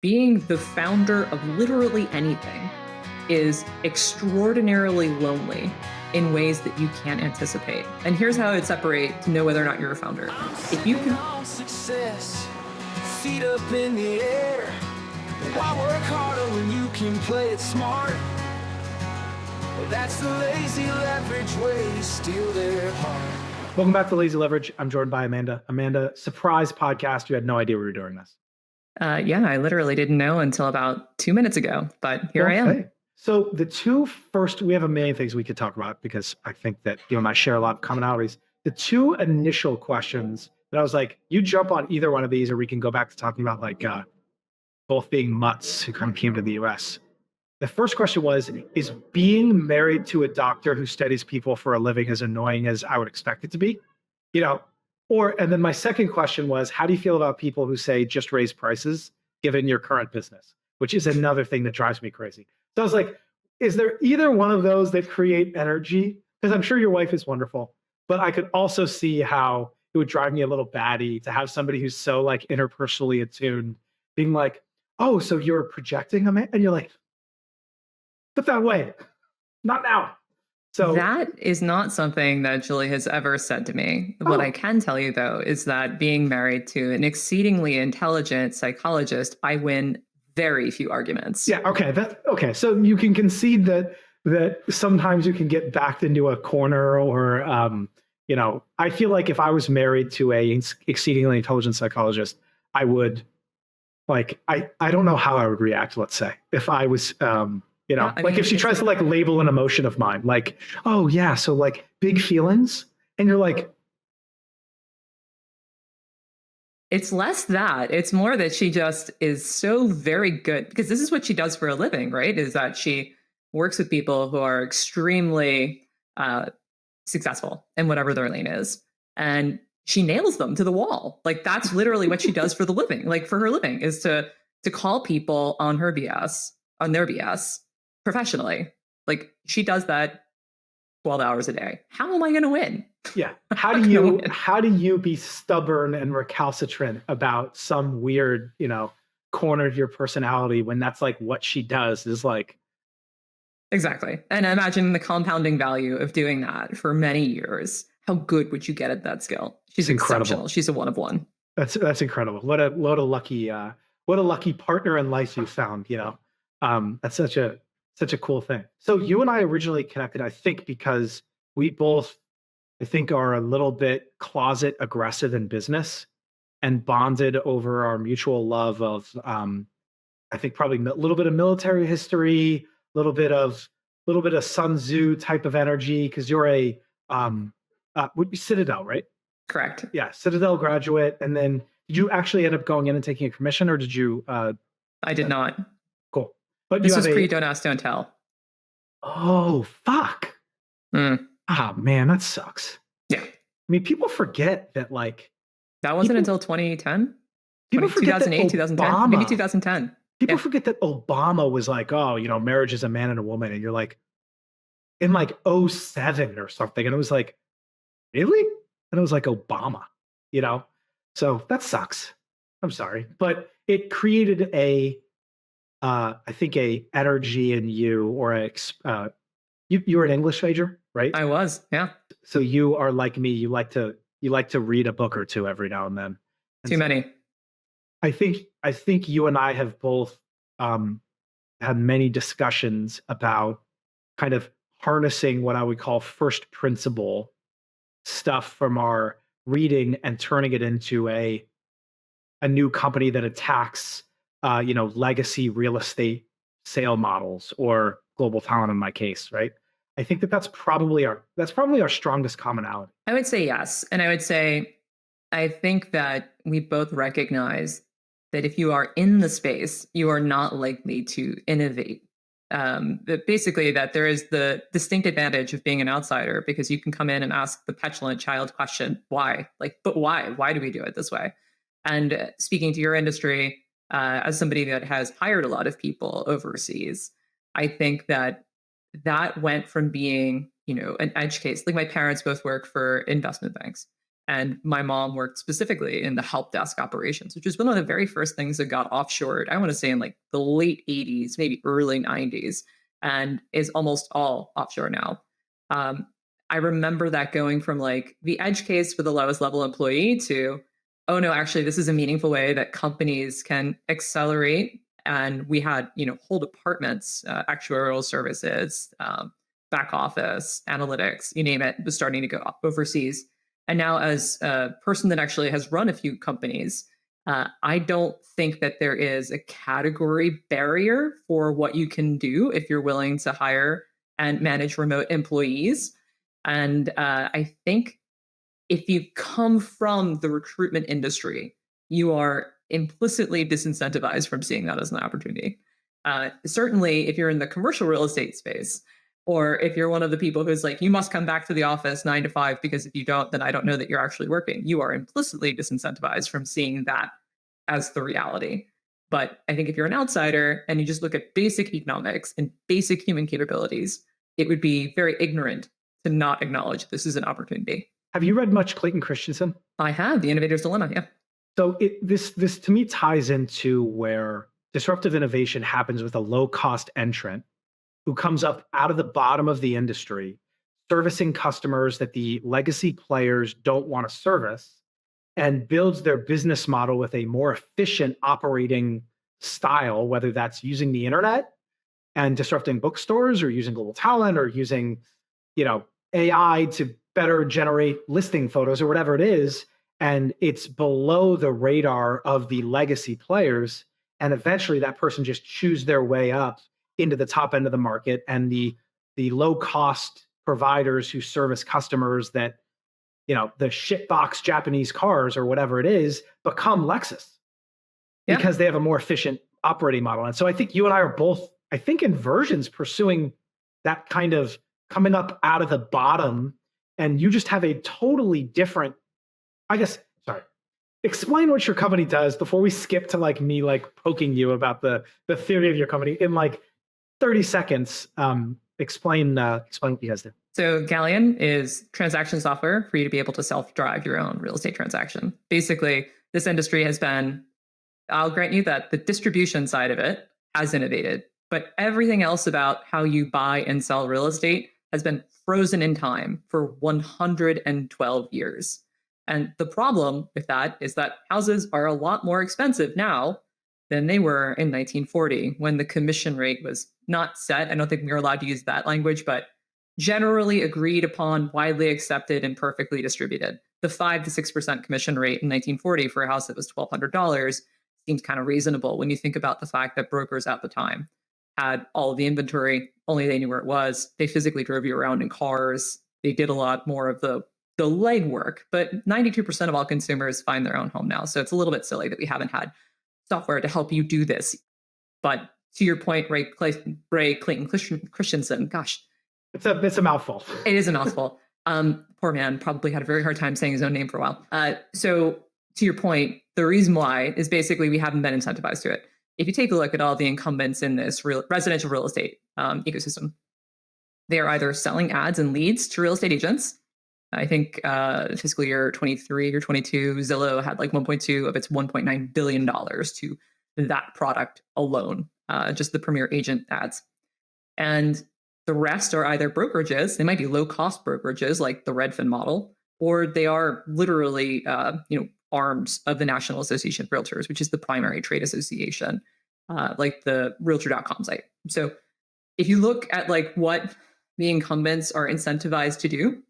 being the founder of literally anything is extraordinarily lonely in ways that you can't anticipate. And here's how I'd separate to know whether or not you're a founder. If you can success, feet up in the air. Why work harder when you can play it smart? That's the lazy leverage way to steal their heart. Welcome back to Lazy Leverage. I'm joined by Amanda. Amanda, surprise podcast. You had no idea we were doing this. Yeah, I literally didn't know until about 2 minutes ago, but here I am. Hey. So the two first, we have a million things we could talk about because I think that you and I share a lot of commonalities. The two initial questions that I was like, you jump on either one of these, or we can go back to talking about like both being mutts who kind of came to the US. The first question was, is being married to a doctor who studies people for a living as annoying as I would expect it to be? You know, and then my second question was, how do you feel about people who say just raise prices given your current business, which is another thing that drives me crazy. So I was like, is there either one of those that create energy? Because I'm sure your wife is wonderful, but I could also see how it would drive me a little batty to have somebody who's so like interpersonally attuned being like, oh, so you're projecting a man? And you're like, put that away. Not now. So that is not something that Julie has ever said to me. What I can tell you, though, is that being married to an exceedingly intelligent psychologist, I win very few arguments. Yeah. Okay. Okay. So you can concede that sometimes you can get backed into a corner, or I feel like if I was married to a exceedingly intelligent psychologist, I would like I don't know how I would react. Let's say if I was if she tries to like label an emotion of mine, like, oh yeah, so like big feelings, and you're like, it's less that. It's more that she just is so very good, because this is what she does for a living, right? Is that she works with people who are extremely successful in whatever their lane is. And she nails them to the wall. Like that's literally what she does for the living. Like for her living is to call people on their BS professionally. Like she does that 12 hours a day. How am I going to win? Yeah. How do you be stubborn and recalcitrant about some weird, corner of your personality when that's like what she does is like. Exactly. And imagine the compounding value of doing that for many years. How good would you get at that skill? She's incredible. She's a one of one. That's incredible. What a lucky partner in life you found, That's such a cool thing. So you and I originally connected, I think, because we both, I think, are a little bit closet aggressive in business and bonded over our mutual love of, I think, probably a little bit of military history, a little bit of Sun Tzu type of energy, because you're would be Citadel, right? Correct. Yeah, Citadel graduate. And then did you actually end up going in and taking a commission, or did you? I did not. Cool. But this was pre Don't Ask, Don't Tell. Oh, fuck. Oh, man, that sucks. Yeah. I mean, people forget that, like... That wasn't until 2010? People forget 2008, 2010? Maybe 2010. People forget that Obama was like, oh, marriage is a man and a woman. And you're like, in like 2007 or something. And it was like, really? And it was like Obama, So that sucks. I'm sorry. But it created I think a energy in you, or you were an English major, right? I was, yeah. So you are like me. You like to read a book or two every now and then. Too many. I think you and I have both had many discussions about kind of harnessing what I would call first principle stuff from our reading and turning it into a new company that attacks legacy real estate sale models, or global talent in my case, right? I think that's probably our strongest commonality. I would say yes. And I would say, I think that we both recognize that if you are in the space, you are not likely to innovate. Basically that there is the distinct advantage of being an outsider, because you can come in and ask the petulant child question, why? But why? Why do we do it this way? And speaking to your industry, as somebody that has hired a lot of people overseas, I think that went from being, an edge case. Like my parents both work for investment banks. And my mom worked specifically in the help desk operations, which was one of the very first things that got offshored. I want to say in like the late 80s, maybe early 90s, and is almost all offshore now. Um, I remember that going from like the edge case for the lowest level employee to, oh no, actually, this is a meaningful way that companies can accelerate. And we had, whole departments, actuarial services, back office, analytics, you name it, was starting to go overseas. And now, as a person that actually has run a few companies, I don't think that there is a category barrier for what you can do if you're willing to hire and manage remote employees. And I think if you come from the recruitment industry, you are implicitly disincentivized from seeing that as an opportunity. Certainly, if you're in the commercial real estate space, or if you're one of the people who's like, you must come back to the office 9 to 5, because if you don't, then I don't know that you're actually working. You are implicitly disincentivized from seeing that as the reality. But I think if you're an outsider and you just look at basic economics and basic human capabilities, it would be very ignorant to not acknowledge this is an opportunity. Have you read much Clayton Christensen? I have The Innovator's Dilemma. Yeah. So this to me ties into where disruptive innovation happens with a low cost entrant who comes up out of the bottom of the industry, servicing customers that the legacy players don't want to service, and builds their business model with a more efficient operating style, whether that's using the internet and disrupting bookstores, or using global talent, or using, AI to better generate listing photos, or whatever it is. And it's below the radar of the legacy players. And eventually that person just chews their way up into the top end of the market, and the low cost providers who service customers that, the shitbox Japanese cars or whatever it is, become Lexus because they have a more efficient operating model. And so I think you and I are both, I think, in versions pursuing that kind of coming up out of the bottom. And you just have a totally different, I guess, sorry. Explain what your company does before we skip to like me like poking you about the theory of your company in like 30 seconds. Explain what you guys do. So Galleon is transaction software for you to be able to self-drive your own real estate transaction. Basically, this industry has been, I'll grant you that the distribution side of it has innovated, but everything else about how you buy and sell real estate has been frozen in time for 112 years. And the problem with that is that houses are a lot more expensive now than they were in 1940, when the commission rate was not set. I don't think we were allowed to use that language, but generally agreed upon, widely accepted, and perfectly distributed. The 5 to 6% commission rate in 1940 for a house that was $1,200 seems kind of reasonable when you think about the fact that brokers at the time had all of the inventory, only they knew where it was. They physically drove you around in cars. They did a lot more of the legwork, but 92% of all consumers find their own home now. So it's a little bit silly that we haven't had software to help you do this. But to your point, Ray Clayton Christensen, gosh, it's a mouthful. It is a mouthful. Poor man probably had a very hard time saying his own name for a while. So to your point, the reason why is basically we haven't been incentivized to it. If you take a look at all the incumbents in this residential real estate ecosystem, they are either selling ads and leads to real estate agents. I think fiscal year 23 or 22, Zillow had like 1.2 of its $1.9 billion to that product alone, just the premier agent ads. And the rest are either brokerages. They might be low-cost brokerages like the Redfin model, or they are literally arms of the National Association of Realtors, which is the primary trade association, like the Realtor.com site. So if you look at like what the incumbents are incentivized to do,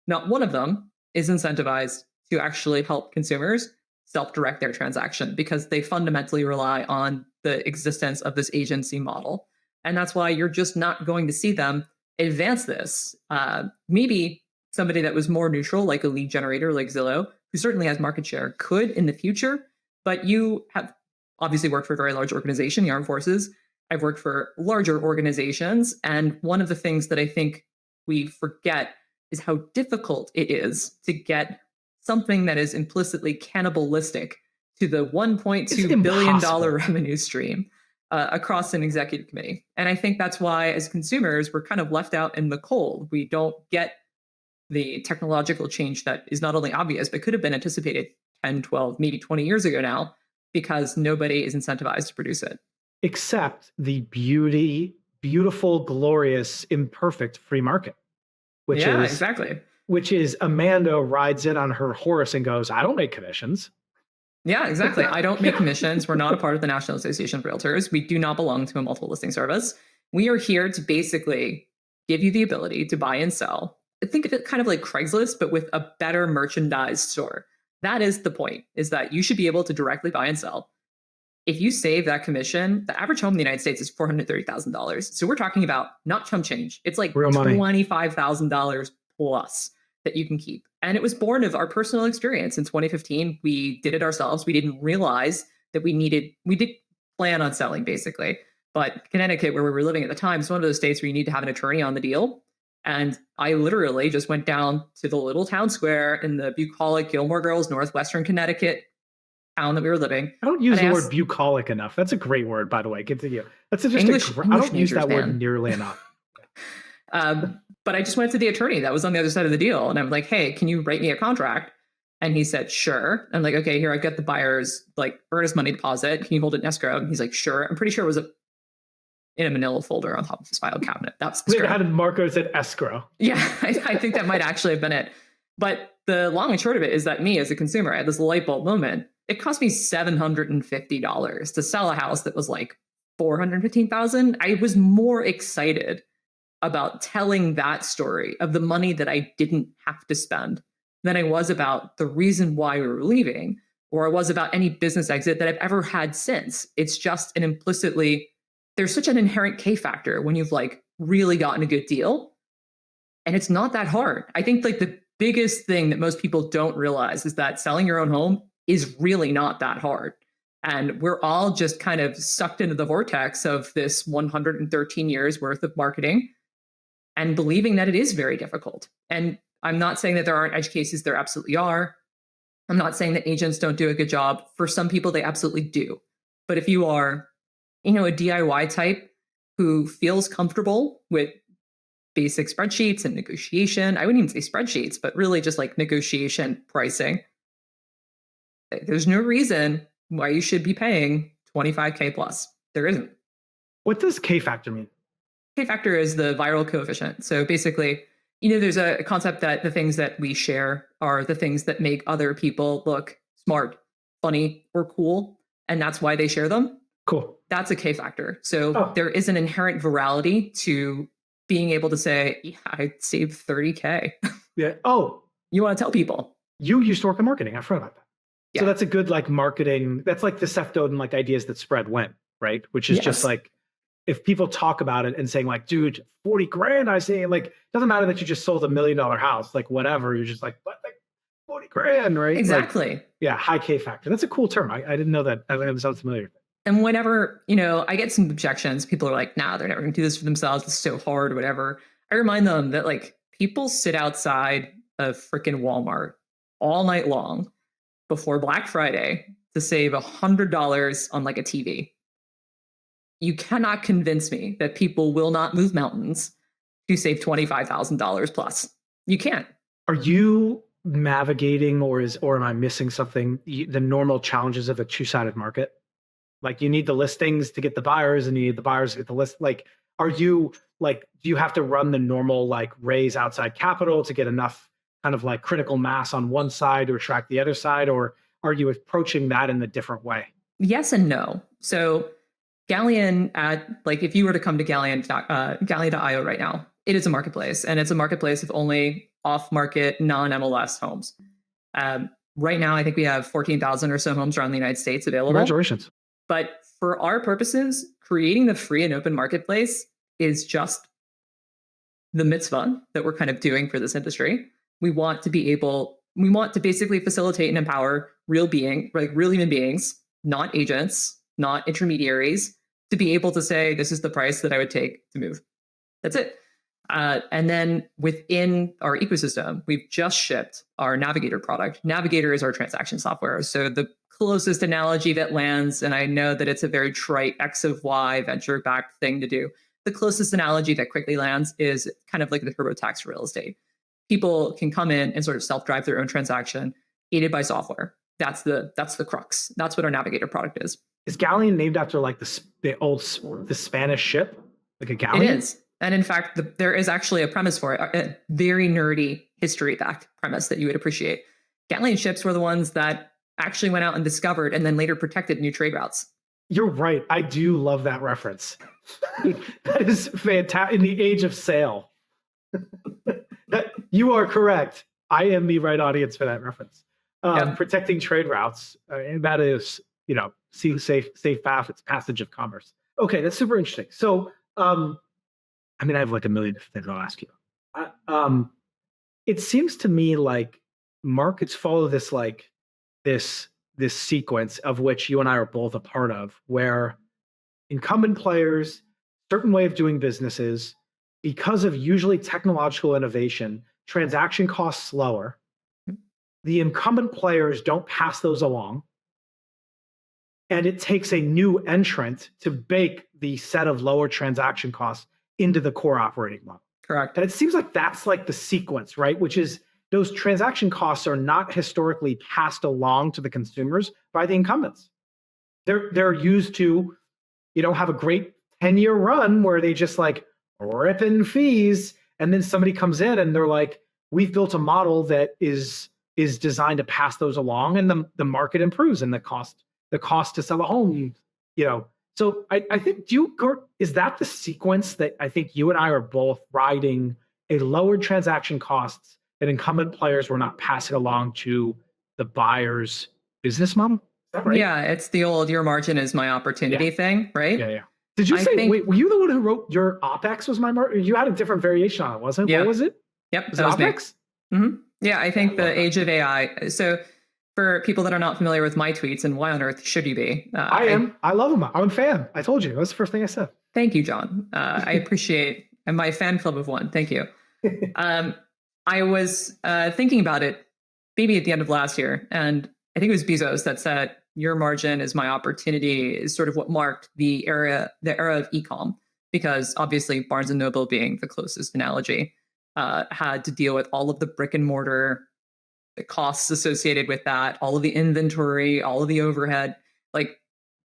not one of them is incentivized to actually help consumers self-direct their transaction, because they fundamentally rely on the existence of this agency model. And that's why you're just not going to see them advance this. Maybe somebody that was more neutral, like a lead generator like Zillow, who certainly has market share, could in the future. But you have obviously worked for a very large organization, the Armed Forces. I've worked for larger organizations. And one of the things that I think we forget is how difficult it is to get something that is implicitly cannibalistic to the $1.2 billion revenue stream across an executive committee. And I think that's why, as consumers, we're kind of left out in the cold. We don't get the technological change that is not only obvious, but could have been anticipated 10, 12, maybe 20 years ago now, because nobody is incentivized to produce it. Except the beautiful, glorious, imperfect free market, which Yeah, is exactly. Amanda rides in on her horse and goes, I don't make commissions. Yeah, exactly. I don't make commissions. We're not a part of the National Association of Realtors. We do not belong to a multiple listing service. We are here to basically give you the ability to buy and sell. Think of it kind of like Craigslist, but with a better merchandised store. That is the point, is that you should be able to directly buy and sell. If you save that commission, the average home in the United States is $430,000. So we're talking about not chump change. It's like Real money. $25,000 plus that you can keep. And it was born of our personal experience. In 2015, we did it ourselves. We didn't realize that we did plan on selling basically. But Connecticut, where we were living at the time, is one of those states where you need to have an attorney on the deal. And I literally just went down to the little town square in the bucolic Gilmore Girls, Northwestern Connecticut town that we were living. I don't use the word bucolic enough. That's a great word, by the way. Continue. That's just English I don't use that majors, word nearly enough. But I just went to the attorney that was on the other side of the deal. And I'm like, hey, can you write me a contract? And he said, sure. I'm like, okay, here, I've got the buyer's like earnest money deposit. Can you hold it in escrow? And he's like, sure. I'm pretty sure it was in a manila folder on top of his file cabinet. That's the Wait, how did Marco said escrow? Yeah, I think that might actually have been it. But the long and short of it is that me as a consumer, I had this light bulb moment. It cost me $750 to sell a house that was like $415,000. I was more excited about telling that story of the money that I didn't have to spend than I was about the reason why we were leaving, or I was about any business exit that I've ever had since. It's just there's such an inherent K factor when you've like really gotten a good deal. And it's not that hard. I think like the biggest thing that most people don't realize is that selling your own home is really not that hard. And we're all just kind of sucked into the vortex of this 113 years worth of marketing and believing that it is very difficult. And I'm not saying that there aren't edge cases, there absolutely are. I'm not saying that agents don't do a good job. For some people, they absolutely do. But if you are, a DIY type who feels comfortable with basic spreadsheets and negotiation, I wouldn't even say spreadsheets, but really just like negotiation pricing, there's no reason why you should be paying 25K plus. There isn't. What does K factor mean? K factor is the viral coefficient. So basically, there's a concept that the things that we share are the things that make other people look smart, funny, or cool. And that's why they share them. Cool. That's a K factor. So there is an inherent virality to being able to say, yeah, I saved 30K. Yeah. Oh, you want to tell people. You used to work in marketing. I forgot about that. Yeah. So that's a good like marketing. That's like the Seth Godin like ideas that spread went, right? Which is just like, if people talk about it and saying like, dude, 40 grand, I say, like, doesn't matter that you just sold $1 million house, like whatever. You're just like, what, like 40 grand, right? Exactly. Like, yeah. High K factor. That's a cool term. I didn't know that. I sounds familiar. And whenever, I get some objections, people are like, nah, they're never going to do this for themselves. It's so hard or whatever. I remind them that like people sit outside of freaking Walmart all night long before Black Friday to save $100 on like a TV. You cannot convince me that people will not move mountains to save $25,000 plus. You can't. Are you navigating or am I missing something? The normal challenges of a two-sided market? Like you need the listings to get the buyers and you need the buyers to get the list. Like, are you like, do you have to run the normal, like raise outside capital to get enough kind of like critical mass on one side to attract the other side? Or are you approaching that in a different way? Yes and no. So Galleon if you were to come to Galleon.io right now, it is a marketplace and it's a marketplace of only off-market non-MLS homes. Right now, I think we have 14,000 or so homes around the United States available. Congratulations. But for our purposes, creating the free and open marketplace is just the mitzvah that we're kind of doing for this industry. We want to basically facilitate and empower real human beings, not agents, not intermediaries, to be able to say, this is the price that I would take to move. That's it. And then within our ecosystem, we've just shipped our Navigator product. Navigator is our transaction software. So the closest analogy that lands, and I know that it's a very trite X of Y venture-backed thing to do, the closest analogy that quickly lands is kind of like the TurboTax real estate. people can come in and sort of self-drive their own transaction aided by software. That's the crux. That's what our Navigator product is. Is Galleon named after like the Spanish ship, like a It galleon? is. And in fact, there is actually a premise for it, a very nerdy history-backed premise that you would appreciate. Galleon ships were the ones that actually went out and discovered and then later protected new trade routes. You're right. I do love that reference. That is fantastic. In the age of sail. You are correct. I am the right audience for that reference. Protecting trade routes, and that is, safe path. It's passage of commerce. Okay, that's super interesting. So, I have like a million different things I'll ask you. It seems to me like markets follow this sequence of which you and I are both a part of, where incumbent players, certain way of doing businesses, because of usually technological innovation, transaction costs lower. The incumbent players don't pass those along. And it takes a new entrant to bake the set of lower transaction costs into the core operating model. Correct. And it seems like that's like the sequence, right? Which is those transaction costs are not historically passed along to the consumers by the incumbents. They're used to, have a great 10-year run where they just like ripping fees, and then somebody comes in and they're like, we've built a model that is designed to pass those along, and the market improves and the cost to sell a home, So I think, is that the sequence that I think you and I are both riding, a lower transaction costs that incumbent players were not passing along to the buyer's business model? Is that right? Yeah, it's the old "your margin is my opportunity" thing, right? Yeah. Did you wait, were you the one who wrote your OpEx was my margin? You had a different variation on it, wasn't it? Yeah. What was it? Yep, Was it OpEx? Mm-hmm. Yeah, I think the age of AI. So for people that are not familiar with my tweets, and why on earth should you be? I am. I love them. I'm a fan. I told you. That's the first thing I said. Thank you, John. I appreciate my fan club of one. Thank you. I was thinking about it maybe at the end of last year, and I think it was Bezos that said, "Your margin is my opportunity," is sort of what marked the era of e-com, because obviously Barnes and Noble, being the closest analogy, had to deal with all of the brick and mortar, the costs associated with that, all of the inventory, all of the overhead. Like,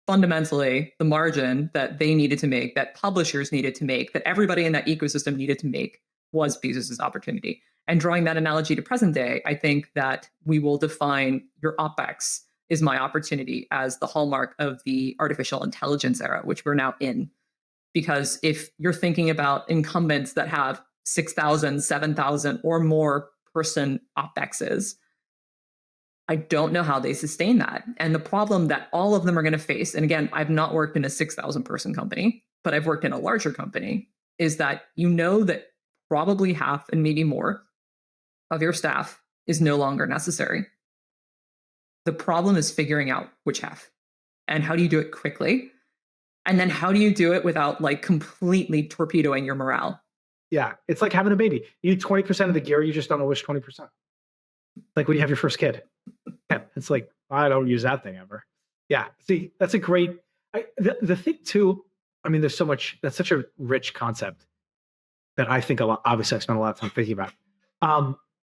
fundamentally, the margin that they needed to make, that publishers needed to make, that everybody in that ecosystem needed to make, was Bezos's opportunity. And drawing that analogy to present day, I think that we will define your OpEx is my opportunity as the hallmark of the artificial intelligence era, which we're now in. Because if you're thinking about incumbents that have 6,000, 7,000 or more person OpExes, I don't know how they sustain that. And the problem that all of them are going to face, and again, I've not worked in a 6,000 person company, but I've worked in a larger company, is that that probably half and maybe more of your staff is no longer necessary. The problem is figuring out which half, and how do you do it quickly? And then how do you do it without like completely torpedoing your morale? Yeah, it's like having a baby. You need 20% of the gear, you just don't know which 20%. Like when you have your first kid. Yeah, it's like, I don't use that thing ever. Yeah, see, that's a great, the thing too, there's so much, that's such a rich concept that I think obviously I spent a lot of time thinking about.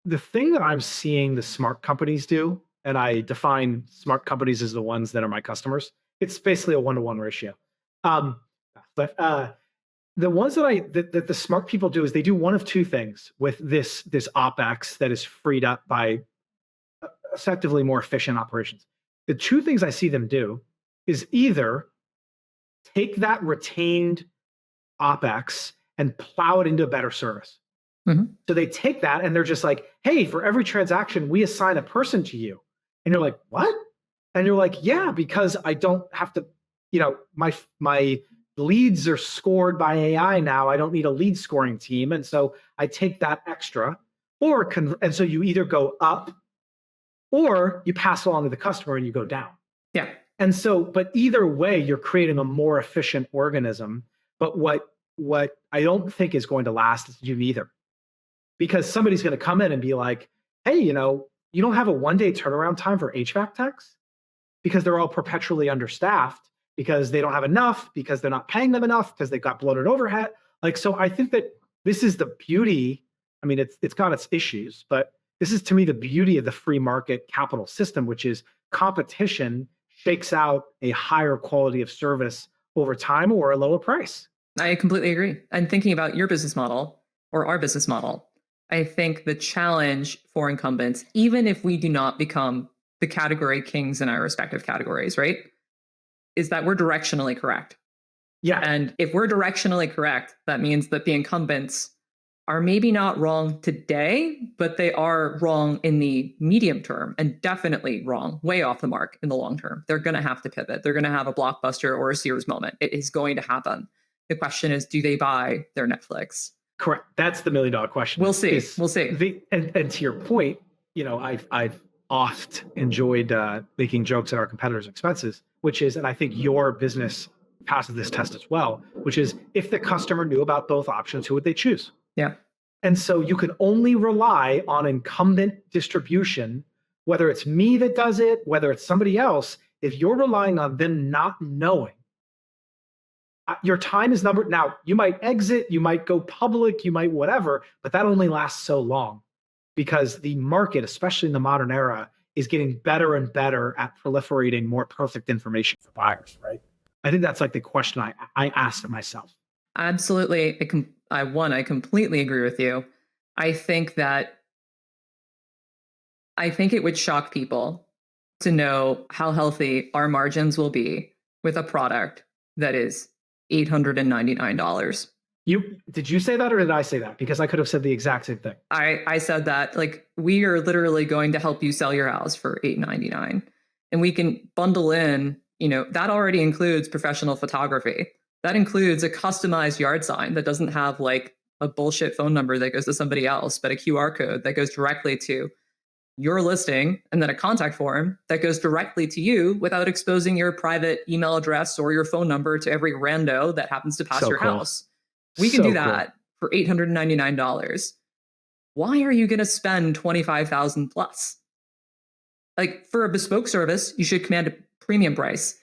The thing that I'm seeing the smart companies do, and I define smart companies as the ones that are my customers, it's basically a 1-to-1 ratio. But the ones that the smart people do is they do one of two things with this OpEx that is freed up by effectively more efficient operations. The two things I see them do is either take that retained OpEx and plow it into a better service. Mm-hmm. So they take that and they're just like, hey, for every transaction, we assign a person to you. And you're like, what? And you're like, yeah, because I don't have to, my leads are scored by AI now. I don't need a lead scoring team. And so I take that extra, and so you either go up or you pass along to the customer and you go down. Yeah. And so, but either way, you're creating a more efficient organism. But what I don't think is going to last is you either. Because somebody's going to come in and be like, hey, you don't have a 1-day turnaround time for HVAC techs, because they're all perpetually understaffed, because they don't have enough, because they're not paying them enough, because they've got bloated overhead. So I think that this is the beauty I mean, it's got its issues, but this is to me the beauty of the free market capital system, which is competition shakes out a higher quality of service over time or a lower price. I completely agree. And thinking about your business model or our business model, I think the challenge for incumbents, even if we do not become the category kings in our respective categories, right, is that we're directionally correct. Yeah. And if we're directionally correct, that means that the incumbents are maybe not wrong today, but they are wrong in the medium term and definitely wrong, way off the mark in the long term. They're going to have to pivot. They're going to have a Blockbuster or a Sears moment. It is going to happen. The question is, do they buy their Netflix? Correct. That's the $1 million question. We'll see. We'll see. And to your point, I've oft enjoyed making jokes at our competitors' expenses, which is, and I think your business passes this test as well, which is if the customer knew about both options, who would they choose? Yeah. And so you can only rely on incumbent distribution, whether it's me that does it, whether it's somebody else. If you're relying on them not knowing, your time is numbered. Now, you might exit, you might go public, you might whatever, but that only lasts so long because the market, especially in the modern era, is getting better and better at proliferating more perfect information for buyers, right? I think that's like the question I asked myself. Absolutely. I completely agree with you. I think it would shock people to know how healthy our margins will be with a product that is $899. Did you say that or did I say that? Because I could have said the exact same thing. I said that, like, we are literally going to help you sell your house for $899. And we can bundle in, that already includes professional photography. That includes a customized yard sign that doesn't have like a bullshit phone number that goes to somebody else, but a QR code that goes directly to your listing, and then a contact form that goes directly to you without exposing your private email address or your phone number to every rando that happens to pass your house. We can do that for $899. Why are you going to spend $25,000 plus? Like, for a bespoke service, you should command a premium price.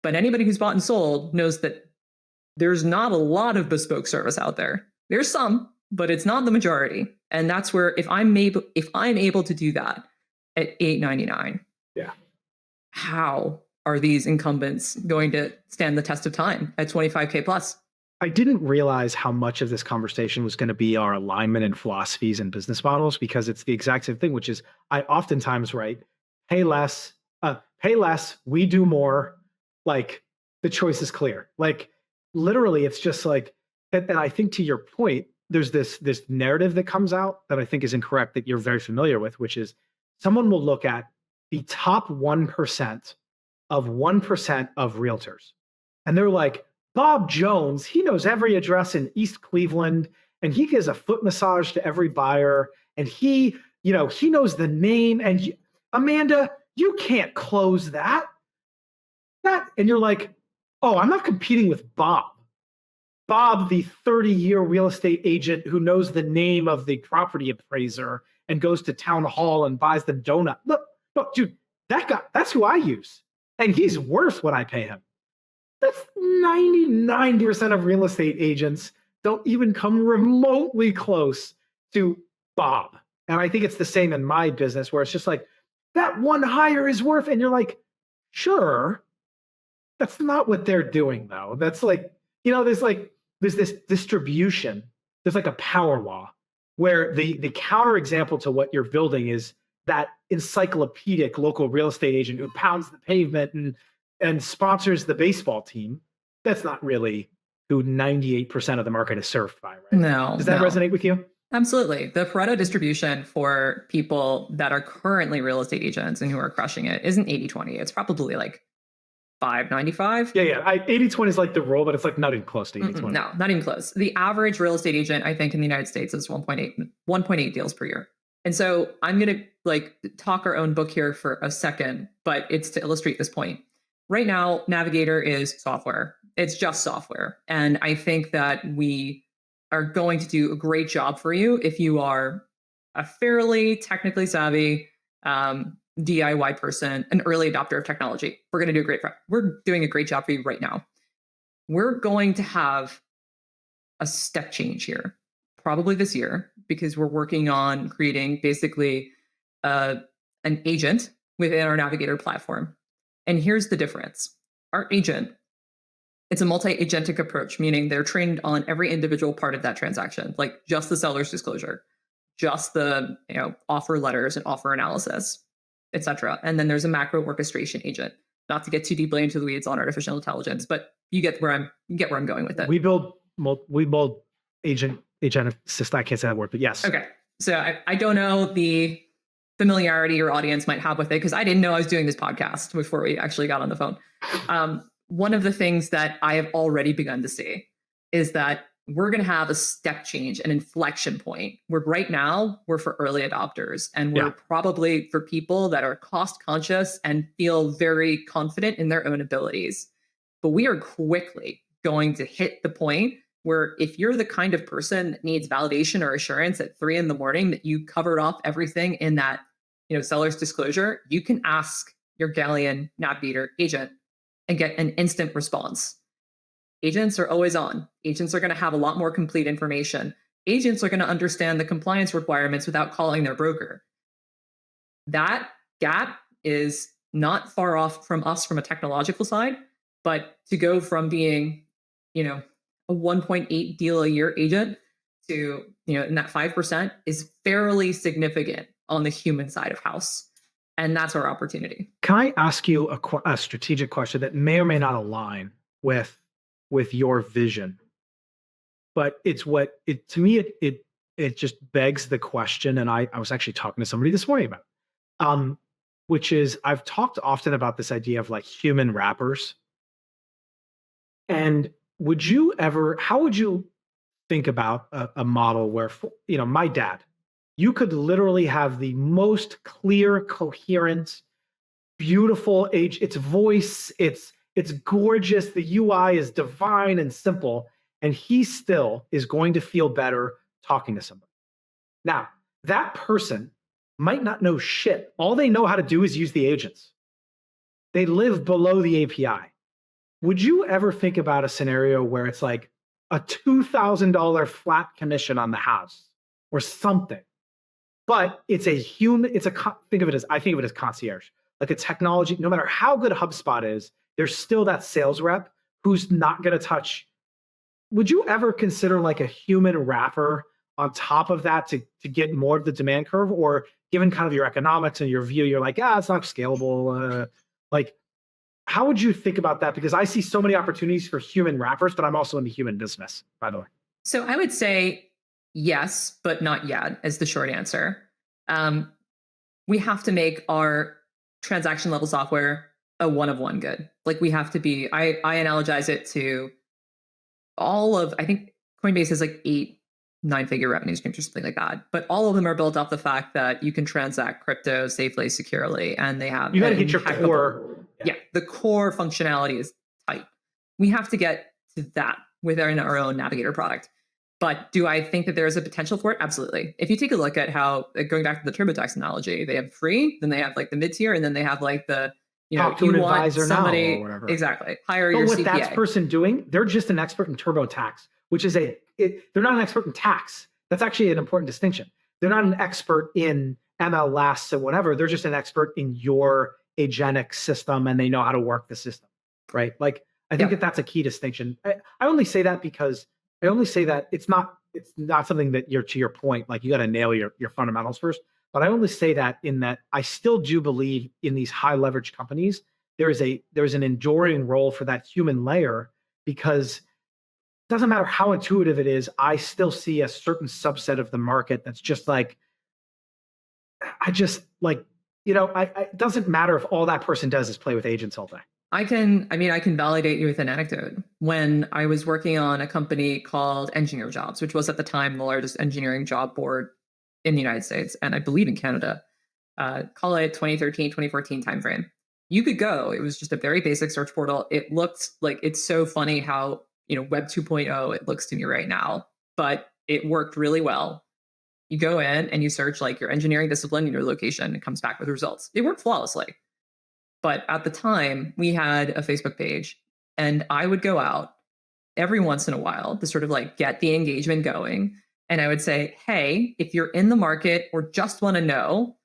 But anybody who's bought and sold knows that there's not a lot of bespoke service out there. There's some, but it's not the majority. And that's where if I'm able to do that at $899, yeah, how are these incumbents going to stand the test of time at $25K plus? I didn't realize how much of this conversation was going to be our alignment in philosophies and business models, because it's the exact same thing, which is I oftentimes write, pay less, we do more. Like, the choice is clear. Like, literally, it's just like, and I think to your point, there's this narrative that comes out that I think is incorrect, that you're very familiar with, which is someone will look at the top 1% of 1% of realtors. And they're like, Bob Jones, he knows every address in East Cleveland, and he gives a foot massage to every buyer, and he knows the name. And Amanda, you can't close that. And you're like, oh, I'm not competing with Bob. Bob, the 30-year real estate agent who knows the name of the property appraiser and goes to town hall and buys the donut. Look, dude, that guy, that's who I use. And he's worth what I pay him. That's 99% of real estate agents don't even come remotely close to Bob. And I think it's the same in my business, where it's just like, that one hire is worth, and you're like, sure. That's not what they're doing, though. That's like, there's this distribution. There's like a power law where the counterexample to what you're building is that encyclopedic local real estate agent who pounds the pavement and sponsors the baseball team. That's not really who 98% of the market is served by, right? No. Does that resonate with you? Absolutely. The Pareto distribution for people that are currently real estate agents and who are crushing it isn't 80-20. It's probably like 595. Yeah. 80-20 is like the rule, but it's like not even close to 80-20. No, not even close. The average real estate agent, I think, in the United States is 1.8 deals per year. And so I'm going to like talk our own book here for a second, but it's to illustrate this point. Right now, Navigator is software. It's just software. And I think that we are going to do a great job for you if you are a fairly technically savvy DIY person, an early adopter of technology. We're going to do we're doing a great job for you right now. We're going to have a step change here, probably this year, because we're working on creating basically an agent within our Navigator platform. And here's the difference. Our agent, it's a multi-agentic approach, meaning they're trained on every individual part of that transaction, like just the seller's disclosure, just the offer letters and offer analysis, etc. And then there's a macro orchestration agent. Not to get too deeply into the weeds on artificial intelligence, but you get where I'm going with it. We build agent system. I can't say that word, but yes. Okay. So I don't know the familiarity your audience might have with it, because I didn't know I was doing this podcast before we actually got on the phone. One of the things that I have already begun to see is that we're going to have a step change, an inflection point, where right now we're for early adopters, and we're probably for people that are cost conscious and feel very confident in their own abilities. But we are quickly going to hit the point where if you're the kind of person that needs validation or assurance at 3 a.m, that you covered off everything in that seller's disclosure, you can ask your Galleon Navigator agent and get an instant response. Agents are always on. Agents are going to have a lot more complete information. Agents are going to understand the compliance requirements without calling their broker. That gap is not far off from us from a technological side, but to go from being, a 1.8 deal a year agent to, in that 5% is fairly significant on the human side of house. And that's our opportunity. Can I ask you a strategic question that may or may not align with your vision? But it's to me, it just begs the question. And I was actually talking to somebody this morning about it, which is, I've talked often about this idea of like human wrappers. And how would you think about a model where, my dad, you could literally have the most clear, coherent, beautiful its voice, it's gorgeous, the UI is divine and simple, and he still is going to feel better talking to somebody. Now, that person might not know shit. All they know how to do is use the agents. They live below the API. Would you ever think about a scenario where it's like a $2,000 flat commission on the house or something? But it's a human, I think of it as concierge, like a technology. No matter how good HubSpot is, there's still that sales rep who's not going to touch. Would you ever consider like a human wrapper on top of that to get more of the demand curve? Or given kind of your economics and your view, you're like, it's not scalable. How would you think about that? Because I see so many opportunities for human wrappers, but I'm also in the human business, by the way. So I would say yes, but not yet, is the short answer. We have to make our transaction level software a one-of-one good. Like we have to be, I analogize it to I think Coinbase has like 8 9-figure revenue streams or something like that. But all of them are built off the fact that you can transact crypto safely, securely, and they have— you got to get your core. Yeah, the core functionality is tight. We have to get to that within our own Navigator product. But do I think that there is a potential for it? Absolutely. If you take a look at how, going back to the TurboTax analogy, they have free, then they have like the mid-tier, and then they have like the, talk to an advisor somebody, now or whatever. Exactly. Hire but your what CPA. That person doing, they're just an expert in TurboTax, which is they're not an expert in tax. That's actually an important distinction. They're not an expert in MLS and whatever. They're just an expert in your agentic system, and they know how to work the system, right? Like, I think that's a key distinction. I only say that because it's not something that you're, to your point, like you got to nail your fundamentals first. But I only say that in that I still do believe in these high leverage companies, there's an enduring role for that human layer, because it doesn't matter how intuitive it is. I still see a certain subset of the market that's just like, it doesn't matter if all that person does is play with agents all day. I can validate you with an anecdote. When I was working on a company called Engineer Jobs, which was at the time the largest engineering job board in the United States, and I believe in Canada, call it 2013, 2014 timeframe. You could go, it was just a very basic search portal. It looked like, it's so funny how, Web 2.0, it looks to me right now, but it worked really well. You go in and you search like your engineering discipline and your location, it comes back with results. It worked flawlessly. But at the time, we had a Facebook page, and I would go out every once in a while to sort of like get the engagement going and I would say, hey, if you're in the market or just want to know,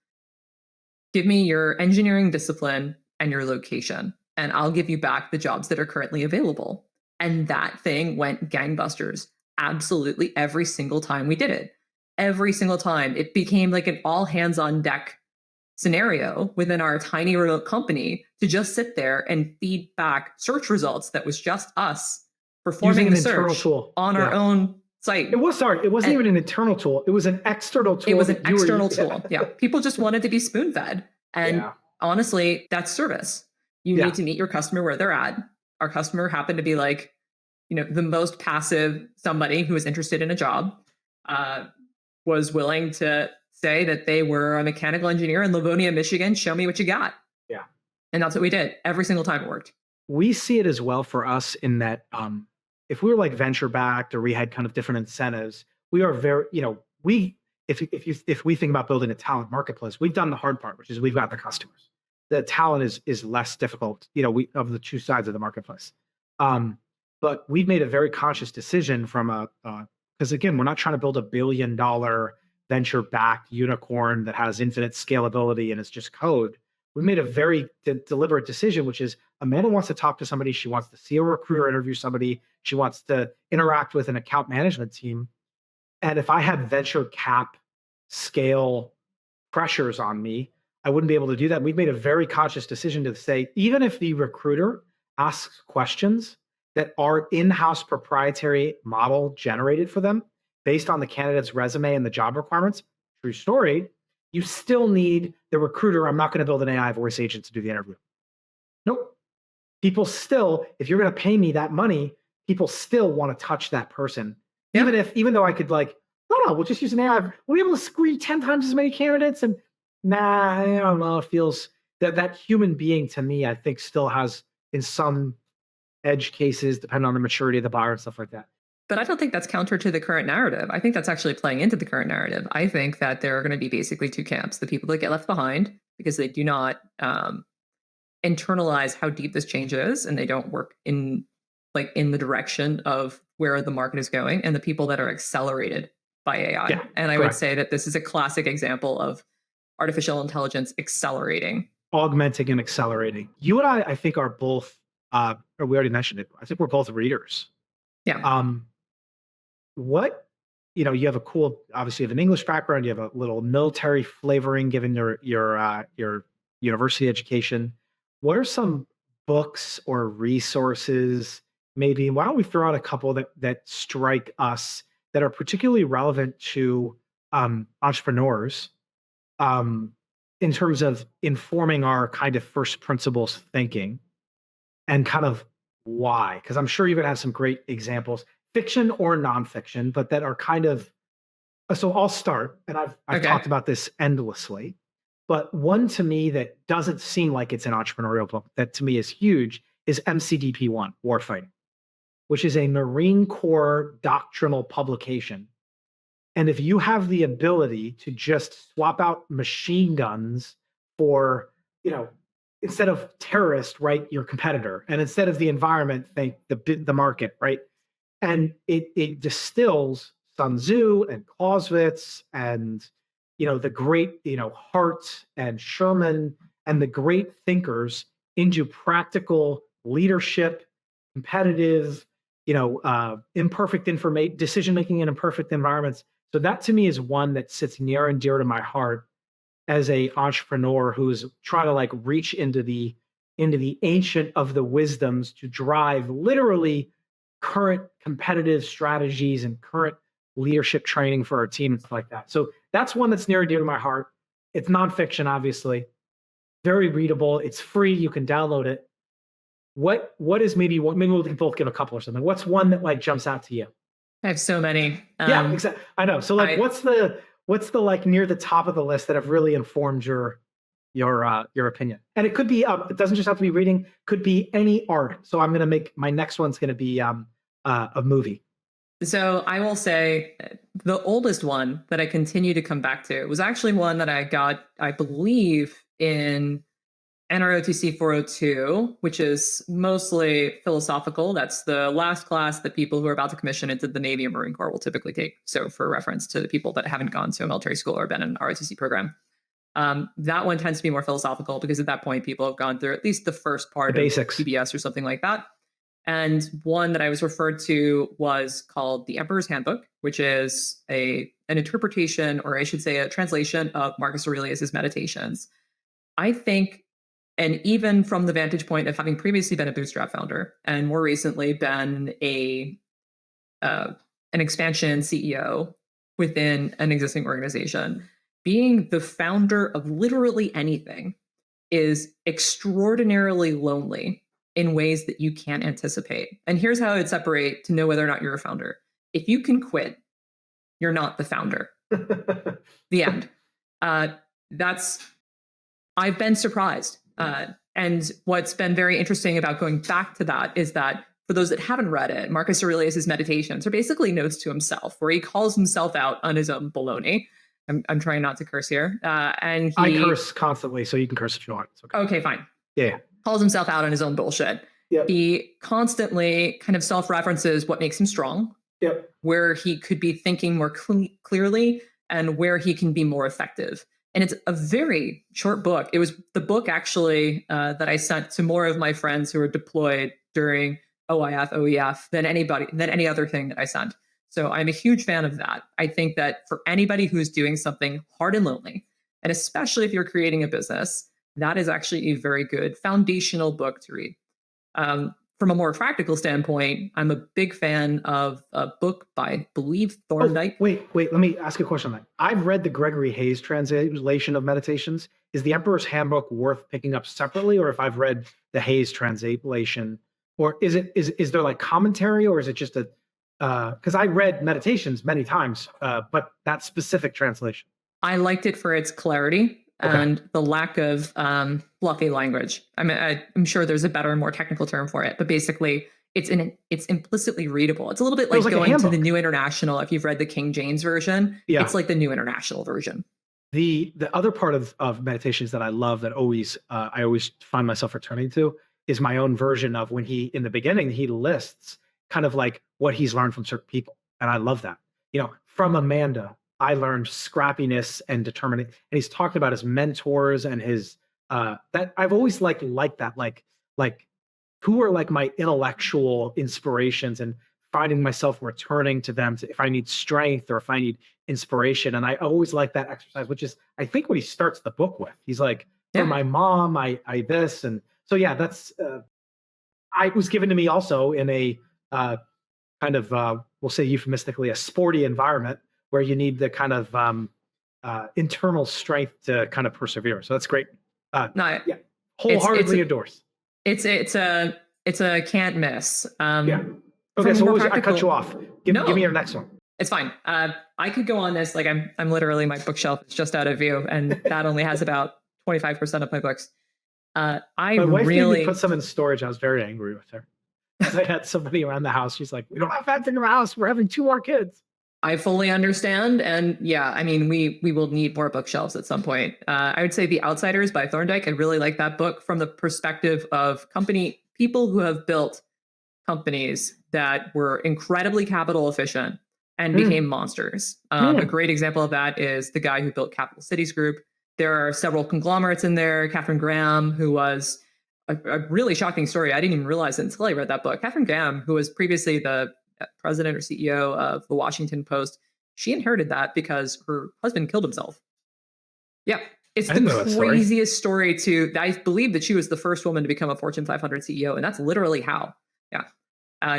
give me your engineering discipline and your location, and I'll give you back the jobs that are currently available. And that thing went gangbusters absolutely every single time we did it. Every single time. It became like an all hands on deck scenario within our tiny remote company to just sit there and feed back search results that was just us performing Using the an internal search tool. on our own site. It wasn't even an internal tool. It was an external tool. It was an external tool. Yeah. People just wanted to be spoon fed. And honestly, that's service. You need to meet your customer where they're at. Our customer happened to be like, the most passive somebody who was interested in a job, was willing to say that they were a mechanical engineer in Livonia, Michigan. Show me what you got. Yeah. And that's what we did every single time it worked. We see it as well for us in that if we were like venture backed or we had kind of different incentives, we are very, if we think about building a talent marketplace, we've done the hard part, which is we've got the customers. The talent is less difficult, of the two sides of the marketplace. But we've made a very conscious decision from because again, we're not trying to build $1 billion venture backed unicorn that has infinite scalability and it's just code. We made a very deliberate decision, which is Amanda wants to talk to somebody. She wants to see a recruiter interview somebody. She wants to interact with an account management team. And if I had venture cap scale pressures on me, I wouldn't be able to do that. We've made a very conscious decision to say, even if the recruiter asks questions that are in-house proprietary model generated for them based on the candidate's resume and the job requirements, true story, you still need the recruiter. I'm not going to build an AI voice agent to do the interview. Nope. People still, if you're going to pay me that money, people still want to touch that person. Yep. Even though I could no, we'll just use an AI. We'll be able to screen 10 times as many candidates. And I don't know, it feels that human being to me, I think still has in some edge cases, depending on the maturity of the buyer and stuff like that. But I don't think that's counter to the current narrative. I think that's actually playing into the current narrative. I think that there are going to be basically two camps: the people that get left behind because they do not internalize how deep this change is, and they don't work in the direction of where the market is going, and the people that are accelerated by AI. Yeah, and I would say that this is a classic example of artificial intelligence accelerating, augmenting, and accelerating. You and I think, are both. Or we already mentioned it. I think we're both readers. Yeah. What you have a cool, obviously you have an English background, you have a little military flavoring given your university education. What are some books or resources? Maybe why don't we throw out a couple that strike us that are particularly relevant to entrepreneurs in terms of informing our kind of first principles thinking, and kind of why? Because I'm sure you're going to have some great examples, fiction or nonfiction, but that are kind of. So I'll start, and I've talked about this endlessly, but one to me that doesn't seem like it's an entrepreneurial book that to me is huge is MCDP-1, Warfighting, which is a Marine Corps doctrinal publication. And if you have the ability to just swap out machine guns for, instead of terrorist, right, your competitor, and instead of the environment, think the market, right? And it distills Sun Tzu and Clausewitz and the great Hart and Sherman and the great thinkers into practical leadership, competitive, imperfect decision making in imperfect environments. So that to me is one that sits near and dear to my heart as a entrepreneur who's trying to reach into the ancient of the wisdoms to drive literally current competitive strategies and current leadership training for our team and stuff like that. So that's one that's near and dear to my heart. It's nonfiction, obviously, very readable. It's free. You can download it. What is maybe we can both give a couple or something. What's one that jumps out to you? I have so many. Yeah, exactly. I know. So what's the near the top of the list that have really informed your opinion? And it could be it doesn't just have to be reading, could be any art. So I'm going to make my next one's going to be a movie. So I will say the oldest one that I continue to come back to was actually one that I got, I believe, in NROTC 402, which is mostly philosophical. That's the last class that people who are about to commission into the Navy or Marine Corps will typically take. So, for reference to the people that haven't gone to a military school or been in an ROTC program, that one tends to be more philosophical because at that point, people have gone through at least the first The part of basics. PBS or something like that. And one that I was referred to was called The Emperor's Handbook, which is an interpretation, or I should say, a translation of Marcus Aurelius's Meditations. I think, and even from the vantage point of having previously been a bootstrap founder and more recently been an expansion CEO within an existing organization, being the founder of literally anything is extraordinarily lonely in ways that you can't anticipate. And here's how I would separate to know whether or not you're a founder. If you can quit, you're not the founder. The end. That's I've been surprised. And what's been very interesting about going back to that is that for those that haven't read it, Marcus Aurelius's Meditations are basically notes to himself, where he calls himself out on his own baloney. I'm trying not to curse here. And I curse constantly, so you can curse if you want. It's okay. Okay, fine. Yeah. Calls himself out on his own bullshit. Yep. He constantly kind of self-references what makes him strong, Yep. where he could be thinking more clearly, and where he can be more effective. And it's a very short book. It was the book actually that I sent to more of my friends who were deployed during OIF, OEF than any other thing that I sent. So I'm a huge fan of that. I think that for anybody who's doing something hard and lonely, and especially if you're creating a business, that is actually a very good foundational book to read. From a more practical standpoint, I'm a big fan of a book by, I believe, Thorndike. Wait. Let me ask a question on that. I've read the Gregory Hayes translation of Meditations. Is the Emperor's Handbook worth picking up separately, or if I've read the Hayes translation, or is there like commentary, or is it just a? Because I read Meditations many times, but that specific translation. I liked it for its clarity and the lack of fluffy language. I mean, I'm sure there's a better and more technical term for it, but basically, it's implicitly readable. It's a little bit like going to the New International. If you've read the King James version, it's like the New International version. The other part of Meditations that I love, that I always find myself returning to, is my own version of when he, in the beginning, he lists kind of like what he's learned from certain people, and I love that. From Amanda, I learned scrappiness and determination. And he's talked about his mentors and his that I've always liked that, like who are like my intellectual inspirations, and finding myself returning to them if I need strength or if I need inspiration. And I always like that exercise, which is I think what he starts the book with. He's like, for my mom, I this. And so that's I was given to me also in a kind of we'll say euphemistically a sporty environment, where you need the kind of internal strength to kind of persevere. So that's great. Wholeheartedly endorse. It's a can't miss. Okay, so I cut you off. Give me your next one. It's fine. I could go on this. Like I'm literally, my bookshelf is just out of view, and that only has about 25% of my books. My wife made me put some in storage. I was very angry with her. I had somebody around the house. She's like, "We don't have anything in our house. We're having 2 more kids." I fully understand. And I mean, we will need more bookshelves at some point. I would say The Outsiders by Thorndike. I really like that book from the perspective of people who have built companies that were incredibly capital efficient and became monsters. A great example of that is the guy who built Capital Cities Group. There are several conglomerates in there. Katharine Graham, who was a really shocking story. I didn't even realize it until I read that book. Katharine Graham, who was previously the president or CEO of the Washington Post, she inherited that because her husband killed himself. Yeah, it's the craziest story I believe that she was the first woman to become a Fortune 500 CEO, and that's literally how. Yeah.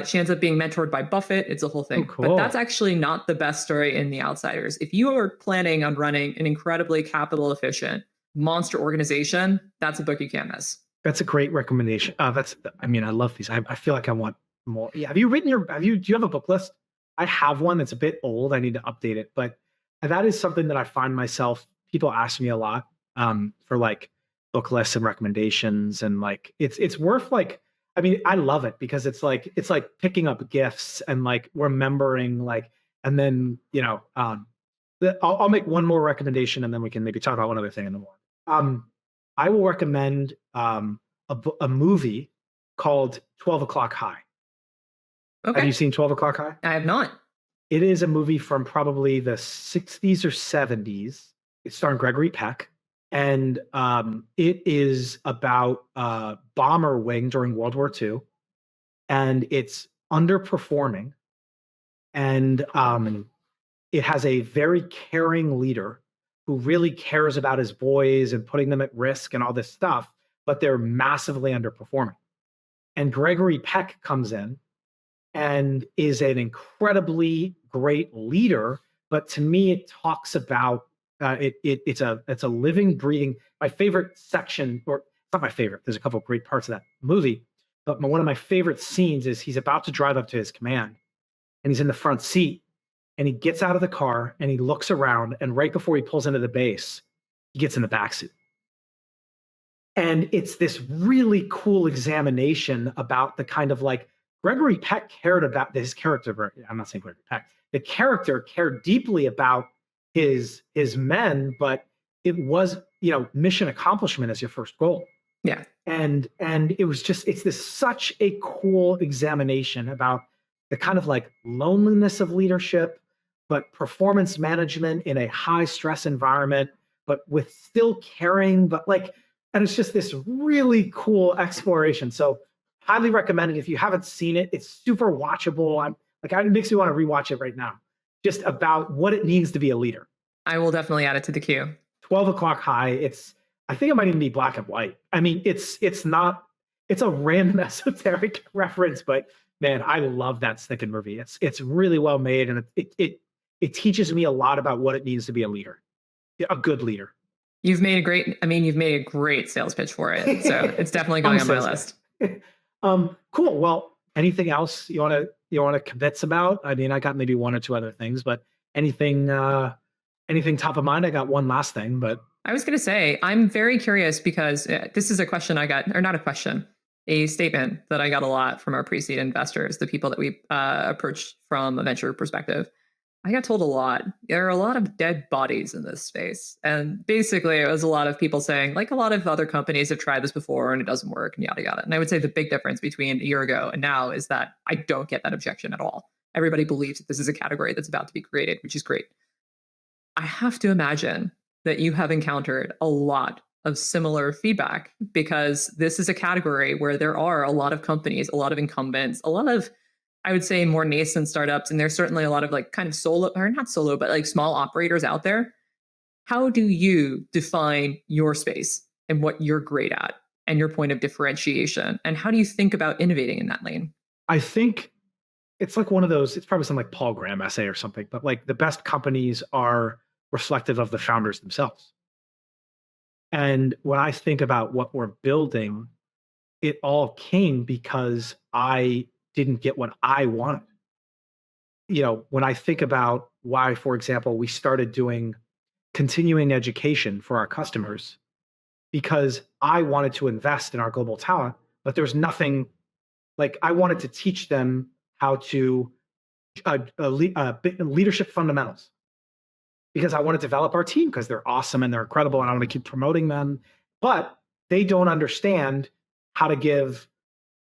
She ends up being mentored by Buffett. It's a whole thing. Cool. But that's actually not the best story in The Outsiders. If you are planning on running an incredibly capital efficient monster organization, that's a book you can't miss. That's a great recommendation. I love these. I feel like I want more. Yeah. Do you have a book list? I have one that's a bit old. I need to update it, but that is something that I find myself, people ask me a lot for like book lists and recommendations. And like, it's worth like, I love it because it's like picking up gifts and like remembering like, and then, I'll make one more recommendation and then we can maybe talk about one other thing in the morning. I will recommend a movie called 12 O'Clock High. Have Okay. you seen 12 O'Clock High? I have not. It is a movie from probably the 60s or 70s. It's starring Gregory Peck. And it is about a bomber wing during World War II. And it's underperforming. And it has a very caring leader who really cares about his boys and putting them at risk and all this stuff, but they're massively underperforming. And Gregory Peck comes in and is an incredibly great leader. But to me, it talks about it's a living, breathing. My favorite section, or not my favorite. There's a couple of great parts of that movie, but one of my favorite scenes is he's about to drive up to his command, and he's in the front seat, and he gets out of the car and he looks around, and right before he pulls into the base, he gets in the backseat. And it's this really cool examination about the kind of like Gregory Peck cared about his character. I'm not saying Gregory Peck. The character cared deeply about his men, but it was, mission accomplishment as your first goal. Yeah. And it was just, it's this such a cool examination about the kind of like loneliness of leadership, but performance management in a high stress environment, but with still caring, but like, and it's just this really cool exploration. So highly recommended. If you haven't seen it, it's super watchable. It makes me want to rewatch it right now, just about what it means to be a leader. I will definitely add it to the queue. 12 O'Clock High. I think it might even be black and white. I mean, it's a random esoteric reference, but man, I love that stinking movie. It's really well made, and it teaches me a lot about what it means to be a leader, a good leader. You've made a great sales pitch for it. So it's definitely going on my list. Cool. Well, anything else you want to convince about? I mean, I got maybe one or two other things, but anything top of mind? I got one last thing, but I was going to say, I'm very curious because this is a question I got, or not a question, a statement that I got a lot from our pre-seed investors, the people that we approached from a venture perspective. I got told a lot. There are a lot of dead bodies in this space. And basically, it was a lot of people saying, like, a lot of other companies have tried this before and it doesn't work and yada, yada. And I would say the big difference between a year ago and now is that I don't get that objection at all. Everybody believes that this is a category that's about to be created, which is great. I have to imagine that you have encountered a lot of similar feedback because this is a category where there are a lot of companies, a lot of incumbents, a lot of, I would say, more nascent startups, and there's certainly a lot of like kind of solo, or not solo, but like small operators out there. How do you define your space and what you're great at and your point of differentiation? And how do you think about innovating in that lane? I think it's like one of those, it's probably some like Paul Graham essay or something, but like the best companies are reflective of the founders themselves. And when I think about what we're building, it all came because I didn't get what I wanted. When I think about why, for example, we started doing continuing education for our customers, because I wanted to invest in our global talent, but there's nothing like I wanted to teach them how to leadership fundamentals, because I want to develop our team because they're awesome and they're incredible and I want to keep promoting them. But they don't understand how to give,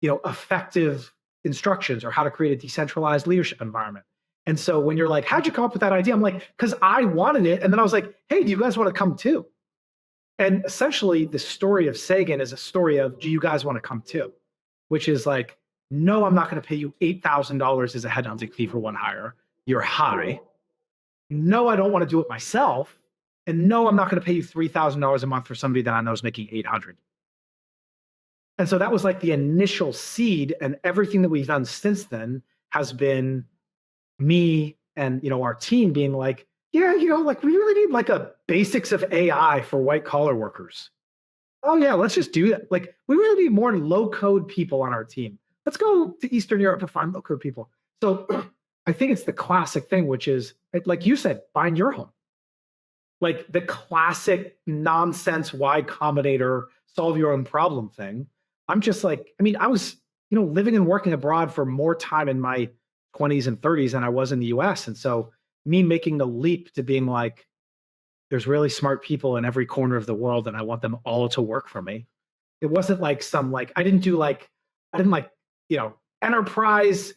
effective instructions or how to create a decentralized leadership environment. And so when you're like, how'd you come up with that idea? I'm like, because I wanted it. And then I was like, hey, do you guys want to come too? And essentially the story of Sagan is a story of, do you guys want to come too? Which is like, no, I'm not going to pay you $8,000 as a headhunting fee for one hire. You're high. No, I don't want to do it myself. And no, I'm not going to pay you $3,000 a month for somebody that I know is making $800. And so that was like the initial seed, and everything that we've done since then has been me and our team being like, yeah, like we really need like a basics of AI for white collar workers. Oh yeah, let's just do that. Like we really need more low code people on our team. Let's go to Eastern Europe to find low code people. So I think it's the classic thing, which is like you said, find your home. Like the classic nonsense Y Combinator, solve your own problem thing. I'm just like, I was, living and working abroad for more time in my 20s and 30s than I was in the US. And so me making the leap to being like, there's really smart people in every corner of the world, and I want them all to work for me. It wasn't like some like I didn't like you know enterprise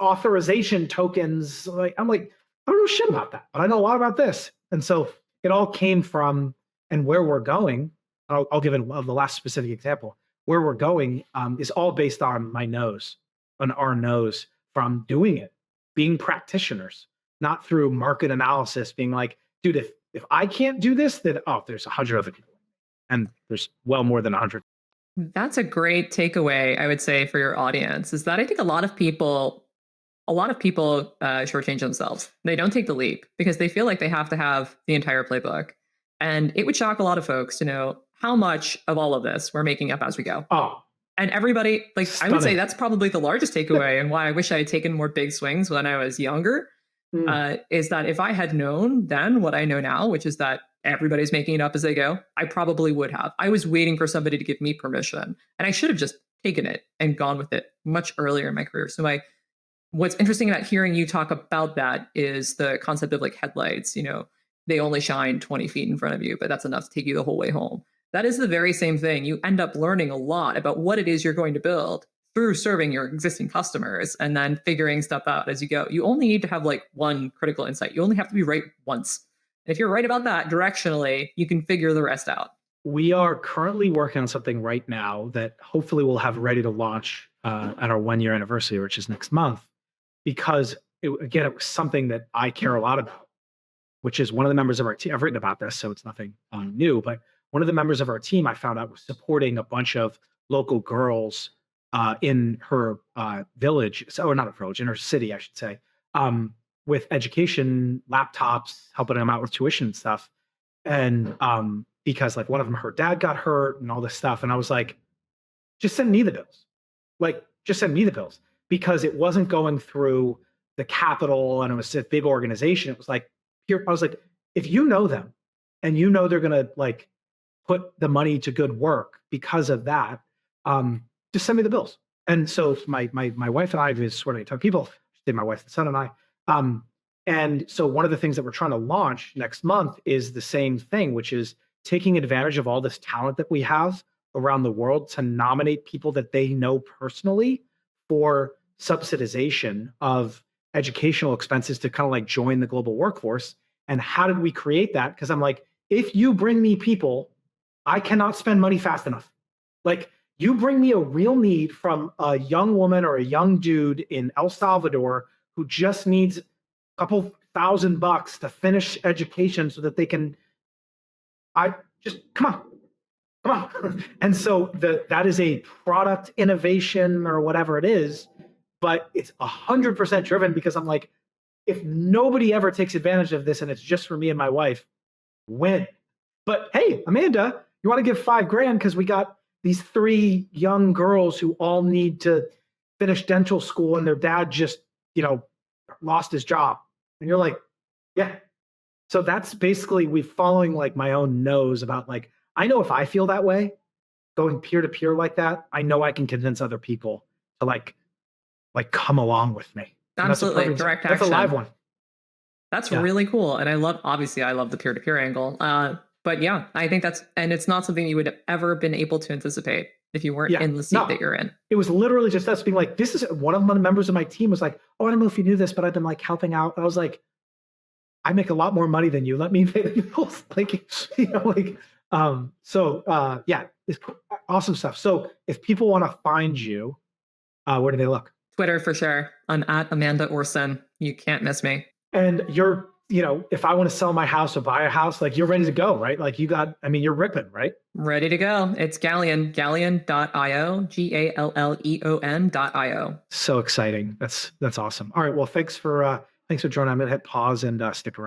authorization tokens. Like I'm like I don't know shit about that, but I know a lot about this, and so it all came from and where we're going. I'll give it the last specific example. Where we're going is all based on my nose, on our nose from doing it, being practitioners, not through market analysis, being like, dude, if I can't do this, then oh, there's 100 other people, and there's well more than 100. That's a great takeaway, I would say, for your audience is that I think a lot of people shortchange themselves. They don't take the leap because they feel like they have to have the entire playbook. And it would shock a lot of folks to know how much of all of this we're making up as we go. Oh, And everybody, like, I would say stunning. that's probably the largest takeaway and why I wish I had taken more big swings when I was younger, is that if I had known then what I know now, which is that everybody's making it up as they go, I probably would have. I was waiting for somebody to give me permission, and I should have just taken it and gone with it much earlier in my career. So what's interesting about hearing you talk about that is the concept of like headlights. They only shine 20 feet in front of you, but that's enough to take you the whole way home. That is the very same thing. You end up learning a lot about what it is you're going to build through serving your existing customers and then figuring stuff out as you go. You only need to have like one critical insight. You only have to be right once. And if you're right about that directionally, you can figure the rest out. We are currently working on something right now that hopefully we'll have ready to launch at our 1 year anniversary, which is next month, because it was something that I care a lot about, which is one of the members of our team. I've written about this, so it's nothing new, but one of the members of our team I found out was supporting a bunch of local girls in her village, or not a village, in her city, I should say, with education, laptops, helping them out with tuition and stuff. And because like one of them, her dad got hurt and all this stuff. And I was like, just send me the bills. Like, just send me the bills, because it wasn't going through the capital and it was a big organization. It was like, here, I was like, if you know them and you know they're going to like put the money to good work because of that, just send me the bills. And so my wife and I is sort of talk people, my wife and son and I. And so one of the things that we're trying to launch next month is the same thing, which is taking advantage of all this talent that we have around the world to nominate people that they know personally for subsidization of educational expenses to kind of like join the global workforce. And how did we create that? Because I'm like, if you bring me people, I cannot spend money fast enough. Like, you bring me a real need from a young woman or a young dude in El Salvador who just needs a couple $1,000 to finish education so that they can, I just, come on. And so that is a product innovation or whatever it is, but it's 100% driven because I'm like, if nobody ever takes advantage of this and it's just for me and my wife, win. But hey, Amanda, you want to give $5,000 because we got these 3 young girls who all need to finish dental school and their dad just, lost his job. And you're like, yeah. So that's basically we following like my own nose about like, I know if I feel that way, going peer to peer like that, I know I can convince other people to like come along with me. Absolutely. Direct action. That's a live one. That's really cool. And I love the peer to peer angle. But yeah, I think and it's not something you would have ever been able to anticipate if you weren't in the seat that you're in. It was literally just us being like, this is one of the members of my team was like, oh, I don't know if you knew this, but I've been like helping out. And I was like, I make a lot more money than you. Let me pay the bills. It's awesome stuff. So if people want to find you, where do they look? Twitter for sure. I'm at Amanda Orson. You can't miss me. And you're, if I want to sell my house or buy a house, like you're ready to go, right? Like you're ripping, right? Ready to go. It's Galleon, galleon.io, GALLEON.io. So exciting. That's awesome. All right. Well, thanks for joining. I'm going to hit pause and stick around.